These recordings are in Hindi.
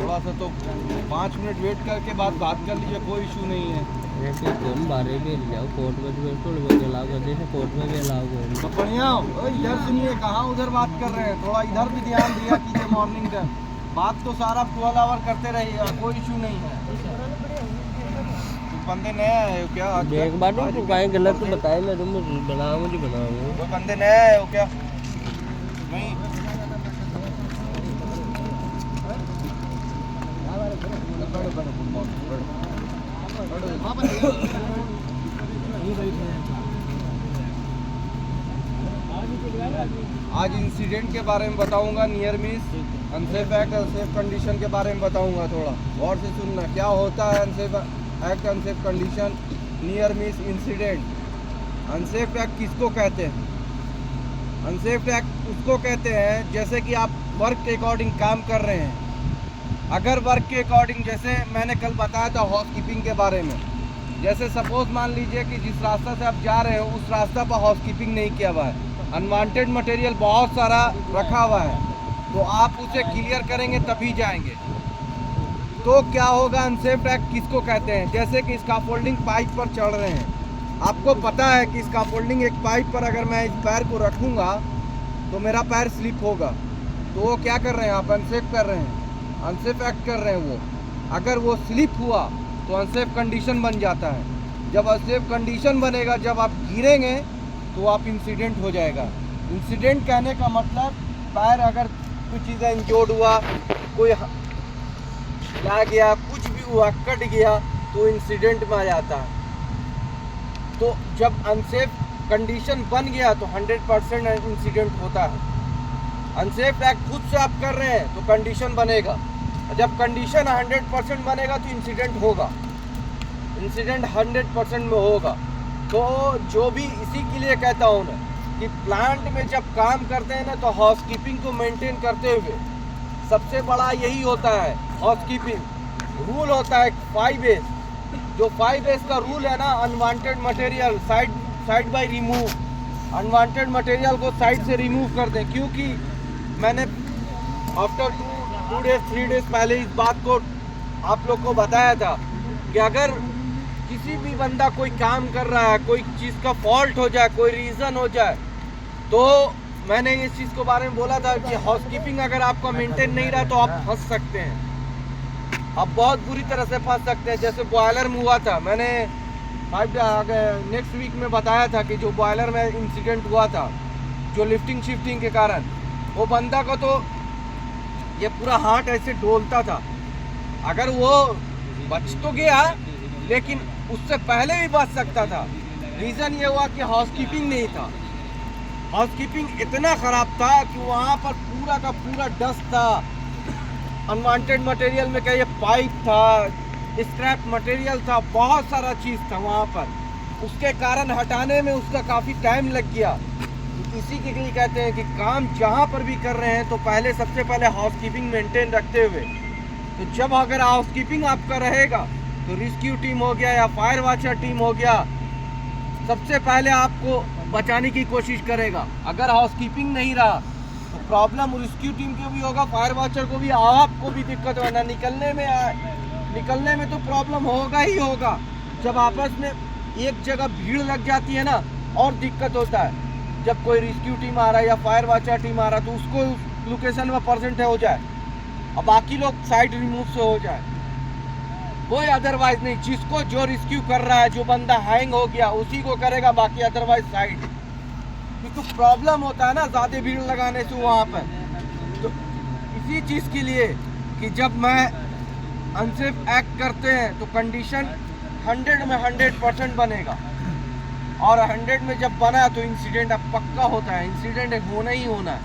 थोड़ा सा तो 5 मिनट वेट करके बात कर लीजिए, कोई इशू नहीं है। ऐसे कौन बारे में जाओ कोर्ट में तो अलाउ कर देते, कोर्ट में भी अलाउ कर। तो बढ़िया, इधर सुनिए, कहाँ उधर बात कर रहे हैं, थोड़ा इधर भी ध्यान दिया कीजिए। मॉर्निंग का बात तो सारा 12 आवर करते रहिएगा, कोई इशू नहीं है। तो बंदे नए आए हो क्या? एक बार तो कहीं गलत तो बताए मैं, तुम बनाओ मुझे बनाओ। कोई बंदे नए आए हो क्या? नहीं आज इंसिडेंट के बारे में बताऊंगा, near miss unsafe act unsafe condition के बारे में बताऊंगा। थोड़ा गौर से सुनना, क्या होता है unsafe act unsafe condition, near miss incident. Unsafe act किसको कहते हैं? अनसेफ एक्ट उसको कहते हैं जैसे कि आप वर्क के अकॉर्डिंग काम कर रहे हैं। अगर वर्क के अकॉर्डिंग, जैसे मैंने कल बताया था हाउसकीपिंग के बारे में, जैसे सपोज मान लीजिए कि जिस रास्ता से आप जा रहे हो उस रास्ता पर हाउसकीपिंग नहीं किया हुआ है, अनवांटेड मटेरियल बहुत सारा रखा हुआ है, तो आप उसे क्लियर करेंगे तभी जाएंगे। तो क्या होगा? अनसेफ एक्ट किसको कहते हैं? जैसे कि स्काफोल्डिंग पाइप पर चढ़ रहे हैं, आपको पता है कि स्काफोल्डिंग एक पाइप पर अगर मैं इस पैर को रखूँगा तो मेरा पैर स्लिप होगा, तो वो क्या कर रहे हैं? आप अनसेफ कर रहे हैं, अनसेफ एक्ट कर रहे हैं। वो अगर वो स्लिप हुआ तो अनसेफ कंडीशन बन जाता है। जब अनसेफ कंडीशन बनेगा, जब आप गिरेंगे तो आप इंसिडेंट हो जाएगा। इंसिडेंट कहने का मतलब पैर अगर कुछ चीज़ें इंजोर्ड हुआ, कोई ला गया, कुछ भी हुआ, कट गया, तो इंसिडेंट में आ जाता है। तो जब अनसेफ कंडीशन बन गया तो 100% इंसिडेंट होता है। अनसेफ एक्ट खुद से आप कर रहे हैं तो कंडीशन बनेगा, जब कंडीशन 100% बनेगा तो इंसिडेंट होगा, इंसिडेंट 100% में होगा। तो जो भी इसी के लिए कहता हूँ ना कि प्लांट में जब काम करते हैं ना तो हाउसकीपिंग को मेंटेन करते हुए सबसे बड़ा यही होता है। हाउसकीपिंग रूल होता है 5S, जो 5S का रूल है ना, unwanted material side by remove, unwanted material को साइड से रिमूव कर दें। क्योंकि मैंने आफ्टर 2 डेज 3 डेज पहले इस बात को आप लोग को बताया था कि अगर किसी भी बंदा कोई काम कर रहा है, कोई चीज़ का फॉल्ट हो जाए, कोई रीज़न हो जाए, तो मैंने इस चीज़ के बारे में बोला था कि हाउसकीपिंग अगर आपका मेंटेन नहीं रहा तो आप फंस सकते हैं, आप बहुत बुरी तरह से फंस सकते हैं। जैसे बॉयलर में हुआ था, मैंने नेक्स्ट वीक में बताया था कि जो बॉयलर में इंसिडेंट हुआ था, जो लिफ्टिंग शिफ्टिंग के कारण, वो बंदा को तो ये पूरा हाथ ऐसे डोलता था। अगर वो बच तो गया लेकिन उससे पहले भी बच सकता था। रीज़न ये हुआ कि हाउसकीपिंग नहीं था। हाउसकीपिंग इतना ख़राब था कि वहाँ पर पूरा का पूरा डस्ट था, अनवांटेड मटेरियल में क्या ये पाइप था, स्क्रैप मटेरियल था, बहुत सारा चीज़ था वहाँ पर। उसके कारण हटाने में उसका काफ़ी टाइम लग गया। इसी के लिए कहते हैं कि काम जहाँ पर भी कर रहे हैं तो पहले सबसे पहले हाउसकीपिंग मेंटेन रखते हुए, तो जब अगर हाउसकीपिंग आपका रहेगा तो रेस्क्यू टीम हो गया या फायर वॉचर टीम हो गया, सबसे पहले आपको बचाने की कोशिश करेगा। अगर हाउसकीपिंग नहीं रहा तो प्रॉब्लम रेस्क्यू टीम को भी होगा, फायर वॉचर को भी, आपको भी दिक्कत होना, निकलने में तो प्रॉब्लम होगा ही होगा। जब आपस में एक जगह भीड़ लग जाती है ना, और दिक्कत होता है। जब कोई रेस्क्यू टीम आ रहा है या फायर वॉचर टीम आ रहा है तो उसको उस लोकेशन में परसेंट हो जाए और बाकी लोग साइड रिमूव से हो जाए, कोई अदरवाइज नहीं। जिसको जो रेस्क्यू कर रहा है, जो बंदा हैंग हो गया उसी को करेगा, बाकी अदरवाइज साइड। क्योंकि प्रॉब्लम होता है ना ज़्यादा भीड़ लगाने से वहाँ पर। तो इसी चीज़ के लिए कि जब मैं अनसेफ एक्ट करते हैं तो कंडीशन 100 में 100% बनेगा, और 100 में जब बना तो इंसिडेंट अब पक्का होता है। इंसिडेंट होना ही होना है,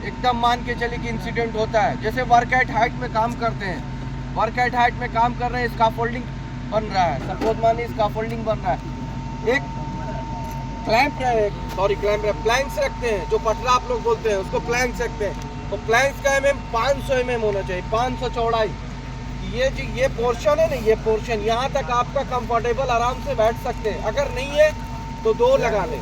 एकदम मान के चलिए कि इंसिडेंट होता है। जैसे वर्क एट हाइट में काम करते हैं, वर्क एट हाइट में काम कर रहे हैं, स्काफोल्डिंग बन रहा है, सपोज मानिए स्काफोल्डिंग बन रहा है, एक प्लैंक्स रखते हैं, जो पटरा आप लोग बोलते हैं उसको प्लैंक्स रखते हैं, तो प्लैंक्स का mm 500 mm होना चाहिए, 500 चौड़ाई। ये पोर्शन है ना, ये पोर्शन यहाँ तक आपका कंफर्टेबल आराम से बैठ सकते हैं। अगर नहीं है तो 2 लगा लें।